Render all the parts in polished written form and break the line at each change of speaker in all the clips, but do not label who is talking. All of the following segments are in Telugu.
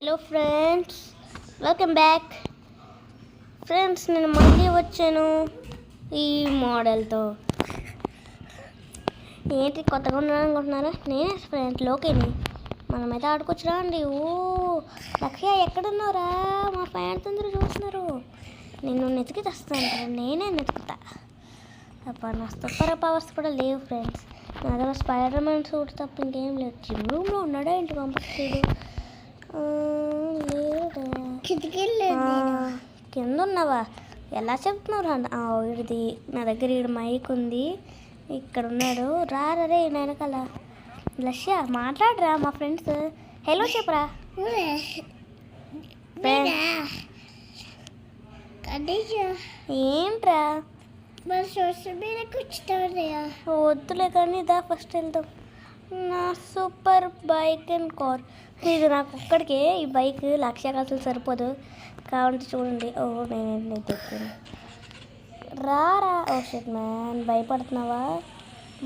Hello friends, welcome back. Friends, నేను మళ్ళీ వచ్చాను ఈ మోడల్తో. ఏంటి కొత్తగా ఉన్నారనుకుంటున్నారా? నేనే ఫ్రెండ్స్ లోకేని. మనమైతే ఆడుకోవచ్చురా అండి. ఓ లక్ష్య, ఎక్కడున్నారా? మా ఫ్యాన్స్ అందరూ చూస్తున్నారు. నిన్ను నెతికి తెస్తాను, నేనే నెతుకుతా. అబ్బా, నా సూపర్ పవర్స్ కూడా లేవు ఫ్రెండ్స్. నా దగ్గర స్పైడర్ మ్యాన్ సూట్ తప్ప ఇంకేం లేదు. జిమ్ రూమ్లో ఉన్నాడా ఏంటి పంపిస్తాడు? కింద ఉన్నావా? ఎలా చెప్తున్నావు? వీడిది నా దగ్గర ఈడు మైక్ ఉంది. ఇక్కడ ఉన్నాడు. రే వెనకాల. లక్ష్య, మాట్లాడరా మా ఫ్రెండ్స్. హలో చెప్పరా. ఏంట్రా? వద్దులే కానీ దా ఫస్ట్ వెళ్దాం. నా సూపర్ బైక్ అండ్ కార్. ఇది నాకు ఒక్కడికే ఈ బైక్. లక్ష్యాలు అసలు సరిపోదు కావంటే చూడండి. నేను చెప్పాను రారా. షిట్ మ్యాన్, భయపడుతున్నావా?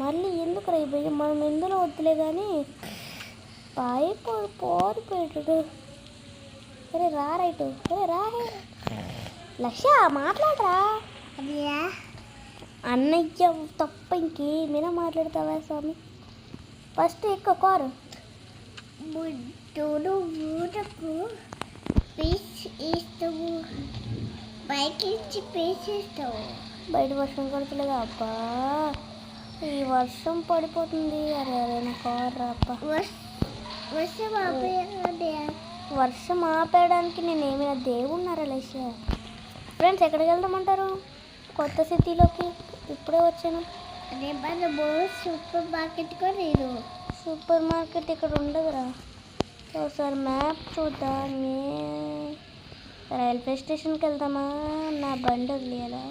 మళ్ళీ ఎందుకు ఈ బైక్? మనం ఎందులో వద్దులే కానీ పోదు. సరే రైటు. సరే లక్ష్య, మాట్లాడరా. అన్నయ్య తప్ప ఇంకేమైనా మాట్లాడతావా స్వామి? ఫస్ట్ ఎక్కువ కారు. ఊటకు పీస్ ఇస్తావు, బైక్ ఇచ్చి పీస్ ఇస్తావు. బయట వర్షం పడుతుందిగా. అబ్బా, ఈ వర్షం పడిపోతుంది. అరే నా కారు అబ్బా. వర్షం ఆపేయడానికి నేను ఏమైనా దేవున్నారా లక్ష్య? ఫ్రెండ్స్, ఎక్కడికి వెళ్దామంటారు? కొత్త సిటీలోకి ఇప్పుడే వచ్చాను. సూపర్ మార్కెట్ ఇక్కడ ఉండదురా. ఒకసారి మ్యాప్ చూద్దాం. రైల్వే స్టేషన్కి వెళ్దామా? నా బండి వదిలేయాలా?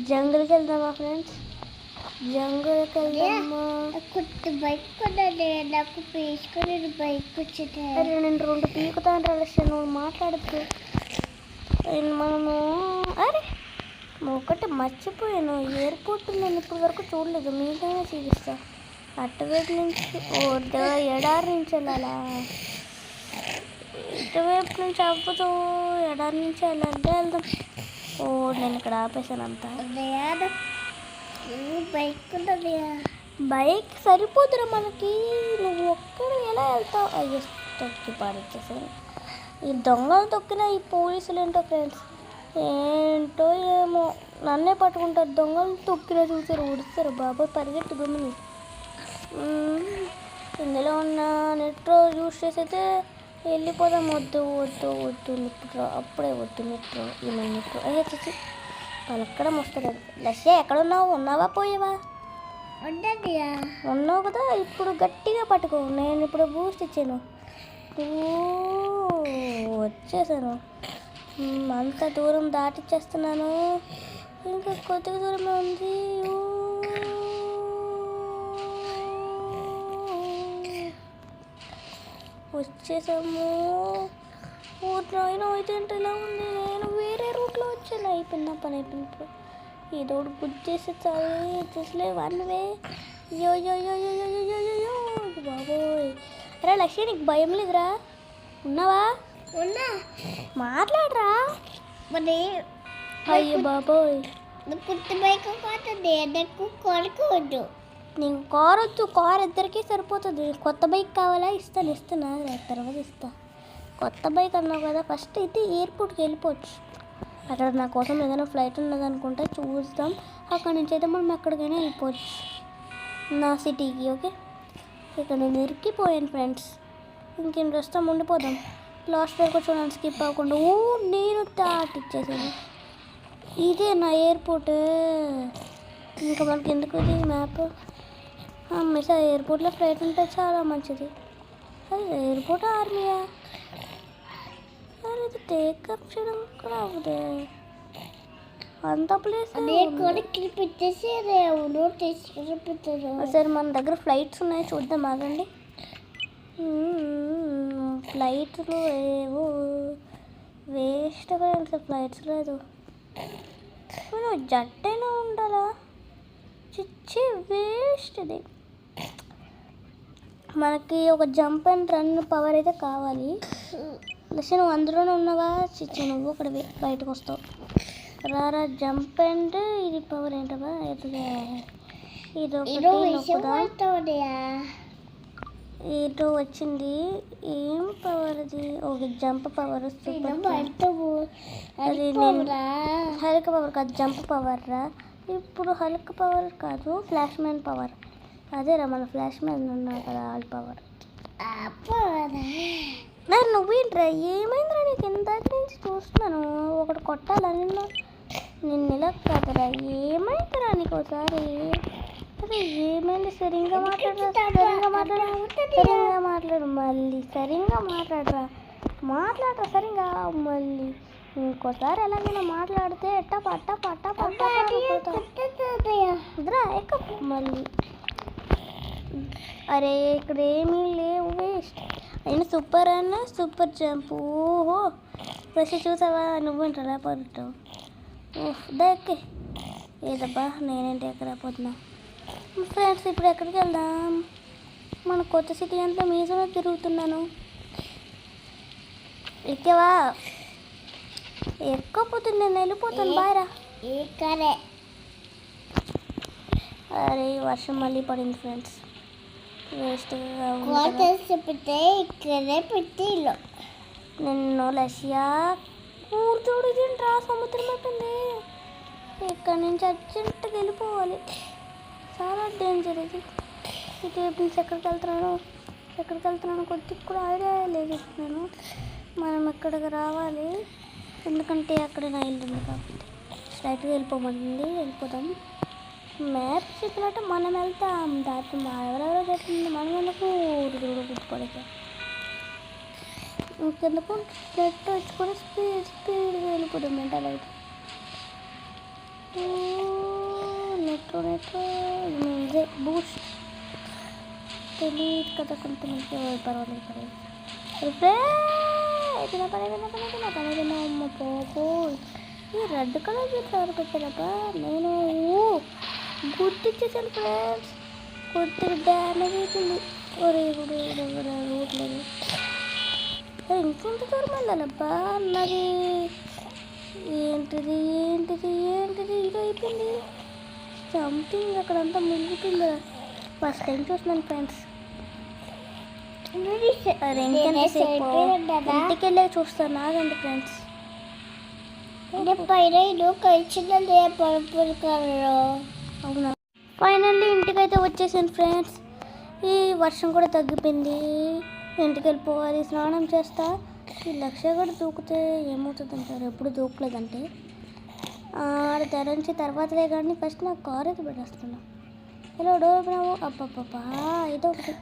జంగిల్కి వెళ్దామా ఫ్రెండ్స్? జంగిల్కి వెళ్దామా? బైక్ నాకు పీసుకొని బైక్ వచ్చేది. నేను 2 పీకుతాను రా. నువ్వు మాట్లాడద్దు. మనము ఒకటి మర్చిపోయాను. ఎయిర్పోర్ట్ నేను ఇప్పటి వరకు చూడలేదు. మీకైనా చూపిస్తా. అటువైపు నుంచి ఎడారి నుంచి వెళ్ళాలా? ఇటువైపు నుంచి అవ్వదు. ఎడారి నుంచి వెళ్ళాలంటే వెళ్దాం. నేను ఇక్కడ ఆపేసాను అంతా. బైక్ సరిపోతురా మనకి. నువ్వు ఒక్కడ ఎలా వెళ్తావు? అయ్యో, తొక్కి పాడిచ్చేసాను. ఈ దొంగలు తొక్కిన ఈ పోలీసులు ఏంటో ఫ్రెండ్స్, ఏంటో ఏమో నన్నే పట్టుకుంటారు. దొంగలు తొక్కిన చూసారు, ఉడుస్తారు. బాబాయ్ పరిగెట్టు గమ్ముని. ఇందులో ఉన్న మెట్రో యూస్ చేసి అయితే వెళ్ళిపోదాం. వద్దు మెట్రో. అప్పుడే వద్దు మెట్రో. ఈమె మెట్రో చచ్చి పలక్కడం వస్తలేదు. లక్ష్య, ఎక్కడున్నావు? ఉన్నావా పోయావా? ఉన్నావు కదా. ఇప్పుడు గట్టిగా పట్టుకో. నేను ఇప్పుడు బూస్ట్ ఇచ్చాను. వచ్చేసాను. అంత దూరం దాటిచ్చేస్తున్నాను. ఇంకా కొద్దిగా దూరంలో ఉంది. వచ్చేసాము. అయితే ఇలా ఉంది. నేను వేరే రూట్లో వచ్చాను. అయిపోయింది పని. అయిపోయినప్పుడు ఏదోడు గుర్తు చేసి చూసలే వన్వే. బాబోయ్. అరే లక్ష్య, నీకు భయం లేదురా? ఉన్నావా? మాట్లాడరా. అయ్యో బాబోయ్, నీకు కార్ వద్దు. కార్ ఇద్దరికీ సరిపోతుంది. కొత్త బైక్ కావాలా? ఇస్తున్నా తర్వాత ఇస్తా. కొత్త బైక్ అన్నావు కదా. ఫస్ట్ అయితే ఎయిర్పోర్ట్కి వెళ్ళిపోవచ్చు. అక్కడ నా కోసం ఏదైనా ఫ్లైట్ ఉన్నదనుకుంటే చూస్తాం. అక్కడి నుంచి అయితే మనం ఎక్కడికైనా వెళ్ళిపోవచ్చు నా సిటీకి. ఓకే, ఇక్కడ నేను ఇరికిపోయాను ఫ్రెండ్స్. ఇంకేం చేస్తాం, ఉండిపోదాం. లాస్ట్ వరకు చూడండి, స్కిప్ అవ్వకుండా. నేను దాటిచ్చేసాను. ఇదే నా ఎయిర్పోర్ట్. ఇంకా మనకి ఎందుకు ఇది మ్యాప్? అమ్మేసా. ఎయిర్పోర్ట్లో ఫ్లైట్ ఉంటే చాలా మంచిది. అది ఎయిర్పోర్ట్ ఆర్మీయా? ఇది టేకప్ చేయడం కూడా అవుదే. అంత ప్లేస్ సరే, మన దగ్గర ఫ్లైట్స్ ఉన్నాయి, చూద్దాం. ఆగండి. ఫ్లైట్లు ఏవో వేస్ట్గా ఉంటుంది. ఫ్లైట్స్ లేదు. జట్టైనా ఉండాలా? చిచ్చి వేస్ట్ ఇది. మనకి ఒక జంప్ అండ్ రన్ పవర్ అయితే కావాలి. లక్ష్య నువ్వు అందులోనే ఉన్నావా? చిచ్చి నువ్వు అక్కడ బయటకు వస్తావు. రారా జంప్ అండ్ ఇది పవర్ ఏంటబ్బా? ఇది ఇటు వచ్చింది. ఏం పవర్ అది? ఒక జంప్ పవర్. అది హల్క్ పవర్ కాదు, జంప్ పవర్ రా. ఇప్పుడు హల్క్ పవర్ కాదు, ఫ్లాష్ మ్యాన్ పవర్. అదేరా మన ఫ్లాష్ మ్యాన్ ఉన్నావు కదా, ఆల్ పవర్. నువ్వేంట్రా? ఏమైందిరా నీకు? ఇందాక నుంచి చూస్తున్నాను ఒకటి కొట్టాలని నిన్ను ఇలా కాదురా. ఏమైందిరా నీకు ఒకసారి? అదే ఏమైంది? సరిగ్గా మాట్లాడరా, సరిగ్గా మాట్లాడు మళ్ళీ, సరిగ్గా మాట్లాడరా సరిగ్గా మళ్ళీ. ఇంకోసారి ఎలాగైనా మాట్లాడితే ఎట్టా పట్టా ఎక్క మళ్ళీ. అరే ఇక్కడ ఏమీ లేవు, వేస్ట్. అయినా సూపర్ అన్న సూపర్ జంప్. ఓహో ఫ్రెష్ చూసావా? నువ్వేంటరా పడతావు? దక్కే ఏదబ్బా, నేనేంటి ఎక్కడ పోతున్నా. ఫ్రెండ్స్ ఇప్పుడు ఎక్కడికి వెళ్దాం? మన కొత్త సిటీ అంతా మీజోలో తిరుగుతున్నాను. ఎక్కేవా? ఎక్కపోతుంది, నేను వెళ్ళిపోతాను. బాయ్రా. అరే వర్షం మళ్ళీ పడింది ఫ్రెండ్స్, వేస్ట్గా. నిన్ను లక్ష్యా కూర్చోడు తింట్రా, సముద్రం అయిపోయింది. ఇక్కడి నుంచి అర్జెంట్గా వెళ్ళిపోవాలి. చాలా డేంజర్ ఇది. ఇటు నుంచి ఎక్కడికి వెళ్తున్నాను కొద్దిగా కూడా ఐడియా లేదు. మనం ఎక్కడికి రావాలి, ఎందుకంటే అక్కడ నా ఇల్లు ఉంది కాబట్టి. స్ట్రైట్గా వెళ్ళిపోదాం. మ్యాప్ చెప్పినట్టు మనం వెళ్తాం. దాటి ఎవరెవరో చెప్పింది, మనం ఎందుకు గుర్తుపడతాం. ఇంకెందుకు నెట్ వచ్చుకొని స్పీడ్గా వెళ్ళిపోతాం. మెంటల్ అయితే నెట్ బూస్ట్ తెలియదు కదా కొంతమంది. పర్వాలేదు. అమ్మ పోపో, ఈ రెడ్ కలర్ ఫ్లవర్ పెట్టారబ్బా. నేను గుర్తిచ్చేసాను ఫ్రెండ్స్, కొద్దిగా డ్యామేజ్ అవుతుంది. రూట్ లేదు. ఇంకొంత దూరం వెళ్ళాలబ్బా. అన్నది ఏంటిది ఇది అయిపోయింది. సంథింగ్ అక్కడంతా మునిగిపోయింది. ఫస్ట్ టైం చూస్తున్నాను ఫ్రెండ్స్. ఇంటికి వెళ్ళి చూస్తాను. నాగండి ఫ్రెండ్స్. అవునా, ఫైనల్లీ ఇంటికైతే వచ్చేసాను ఫ్రెండ్స్. ఈ వర్షం కూడా తగ్గిపోయింది. ఇంటికి వెళ్ళిపోవాలి, స్నానం చేస్తా. ఈ లక్ష్య కూడా దూకితే ఏమవుతుంది అంటారు, ఎప్పుడు దూకలేదంటే. ఆడ తెరించి తర్వాతలే కానీ ఫస్ట్ నాకు కార్ అయితే పెట్టేస్తున్నా. ఇలా డోర్ ఓపెన్ అబ్బబ్బా, ఏదో ఒకటి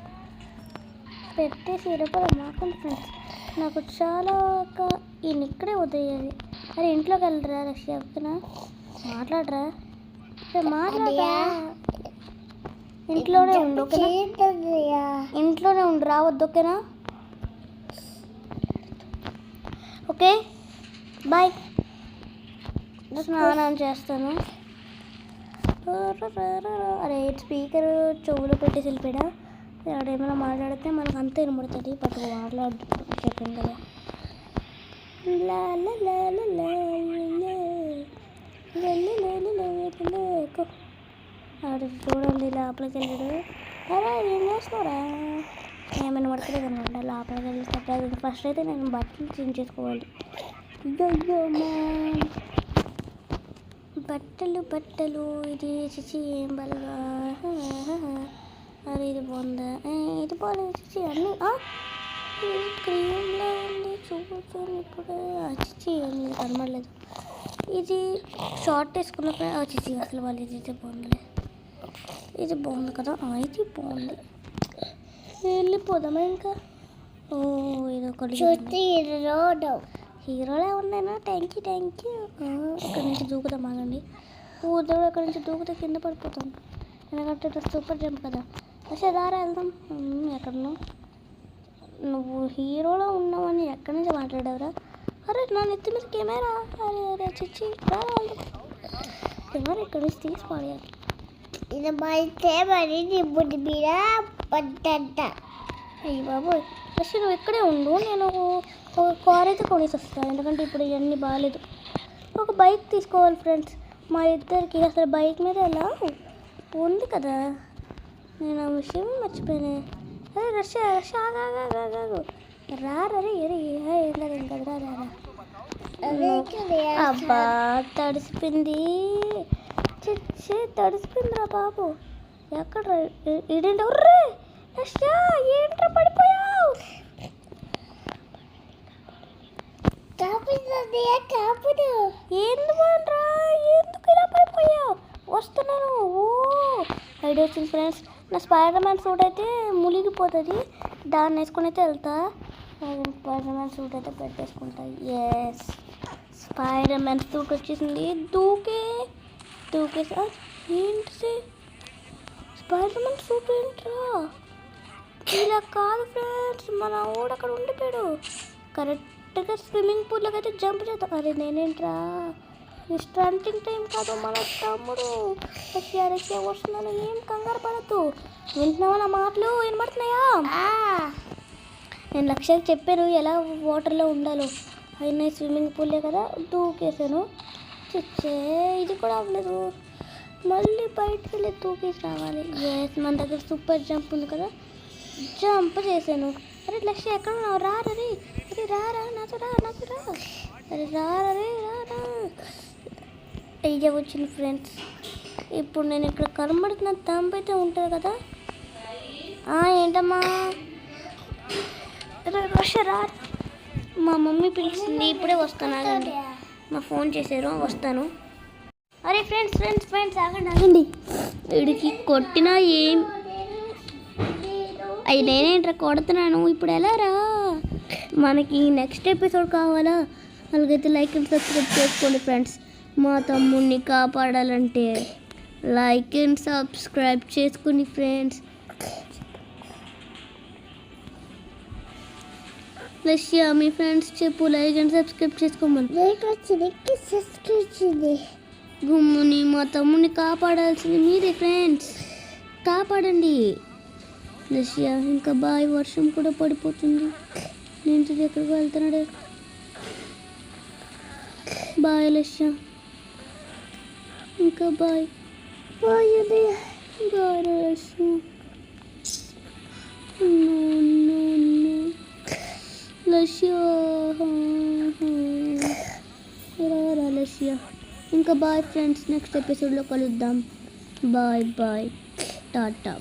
పెట్టేసి ఇరపడం మాకండి ఫ్రెండ్స్. నాకు చాలా ఈయన ఇక్కడే వదిలేయాలి. అరే ఇంట్లోకి వెళ్ళరా లక్ష్య, ఓకేనా? మాట్లాడరా. ఇంట్లోనే ఉండు, ఓకేనా? ఇంట్లోనే ఉండు, రావద్దు, ఓకేనా? Okay bye. స్నానం చేస్తాను. అరే స్పీకర్ చెవులో పెట్టేసి వెళ్ళిపోయా. ఎవడేమైనా మాట్లాడితే మనకు అంతా వినబడుతుంది. పట్టుకు మాట్లాడు చెప్పాను కదా. ఆడు చూడండి లోపలికి వెళ్ళాడు. అరే ఏం చేస్తున్నారా? ఏమైనా పడుతుంది అనమాట. లోపలికి వెళ్ళి ఫస్ట్ అయితే నేను బట్టలు చేంజ్ చేసుకోవాలి. బట్టలు ఇది చిచి ఏం బలగా. అరే ఇది బాగుందా? ఇది బాగాలేదు చిచి. అన్నీ క్రీమ్లో ఉంది చూపుతాను ఇప్పుడు. చిచి ఏమి కనబడలేదు. ఇది షార్ట్ వేసుకున్న చిచి అసలు వాళ్ళు ఇది బాగుంది. ఇది బాగుంది కదా, ఇది బాగుంది. వెళ్ళిపోదామా ఇంకా? ఓ ఇది ఒకటి హీరోలే ఉన్నాయినా. Thank you. ఇక్కడ నుంచి దూకుదాం ఆగండి. ఊరితో అక్కడ నుంచి దూకుతే కింద పడిపోతాం, ఎందుకంటే ఇది సూపర్ జంప్ కదా. అసలు దారా వెళ్దాం. ఎక్కడను నువ్వు హీరోలో ఉన్నావని ఎక్కడి నుంచి మాట్లాడావురా? అరే నా నెత్తి మీద కెమెరా. అరే చిచ్చి దారా వెళ్దాం. కెమెరా ఇక్కడ నుంచి తీసి పడేయాలి. ఇది పడితే మరి బుద్ధి మీద పడ్డంట. అయ్యి బాబు ఫస్ట్ నువ్వు ఇక్కడే ఉండు, నేను ఒక కార్ అయితే కొనేసి వస్తాను. ఎందుకంటే ఇప్పుడు ఇవన్నీ బాగాలేదు. ఒక బైక్ తీసుకోవాలి ఫ్రెండ్స్ మా ఇద్దరికి. అసలు బైక్ మీద ఎలా ఉంది కదా, నేను ఆ విషయం మర్చిపోయాను. అరే రష్ రష్ ఆగాగాగాగు రారే ఏం కదా రా. అబ్బా తడిసిపోయింది, తడిసిపోయిందిరా బాబు. ఎక్కడ ఇదేంటి ఉర్రే ఏంట్రా పడిపోయావు? ఎందుకు ఇలా పడిపోయావు? వస్తున్నాను. ఓ ఐడియా వచ్చింది ఫ్రెండ్స్. నా స్పైడర్ మ్యాన్ సూట్ అయితే మునిగిపోతుంది, దాన్ని వేసుకుని అయితే వెళ్తా. స్పైడర్ మ్యాన్ సూట్ అయితే పెట్టేసుకుంటా. ఎస్ స్పైడర్ మ్యాన్ సూట్ వచ్చేసింది. దూకేసా ఏంటి స్పైడర్ మ్యాన్ సూట్ ఏంట్రా? ఇలా కాదు ఫ్రెండ్స్, మన ఊడు అక్కడ ఉండిపోయాడు. కరెక్ట్గా స్విమ్మింగ్ పూల్లోకి అయితే జంప్ చేద్దాం. అరే నేనేంట్రా, ఈ స్టంటింగ్ టైం కాదు, మన తమ్ముడు రష్యా వస్తున్నాను. ఏం కంగారు పడద్దు. వింటున్నావా నా మాటలు వినబడుతున్నాయా? నేను లక్ష్యానికి చెప్పాను ఎలా వాటర్లో ఉండాలో. అయినా స్విమ్మింగ్ పూలే కదా దూకేసాను. చిచ్చే ఇది కూడా అవ్వలేదు. మళ్ళీ బయటకు వెళ్ళి దూకేసి రావాలి. ఎస్ మన దగ్గర సూపర్ జంప్ ఉంది కదా, జంప్ చేశాను. అరే లక్ష్య ఎక్కడ ఉన్నావు? రారే అరే రారా నాతో రా. అరే రారే రారా. అయ్యా వచ్చింది ఫ్రెండ్స్. ఇప్పుడు నేను ఇక్కడ కనబడుతున్న తంబు అయితే ఉంటుంది కదా. ఏంటమ్మా రష రా. మా మమ్మీ పిలిచింది, ఇప్పుడే వస్తాను. మా ఫోన్ చేశారు, వస్తాను. అరే ఫ్రెండ్స్ ఆగండి. వీడికి కొట్టినా ఏం అవి నేనేంట్రా కొడుతున్నాను. ఇప్పుడు ఎలా రా? మనకి నెక్స్ట్ ఎపిసోడ్ కావాలా? అలాగైతే లైక్ అండ్ సబ్స్క్రైబ్ చేసుకోండి ఫ్రెండ్స్. మా తమ్ముడిని కాపాడాలంటే లైక్ అండ్ సబ్స్క్రైబ్ చేసుకోండి ఫ్రెండ్స్. లక్ష్య మీ ఫ్రెండ్స్ చెప్పు లైక్ అండ్ సబ్స్క్రైబ్ చేసుకోమని. గుమ్ముని మా తమ్ముడిని కాపాడాల్సింది మీరే ఫ్రెండ్స్, కాపాడండి. లక్ష్య ఇంకా బాయ్, వర్షం కూడా పడిపోతుంది. నేను ఎక్కడికి వెళ్తున్నాడు? బాయ్ లక్ష్య, ఇంకా బాయ్ లక్ష్య. లక్ష్య ఇంకా బాయ్ ఫ్రెండ్స్. నెక్స్ట్ ఎపిసోడ్లో కలుద్దాం. బాయ్ టాటా.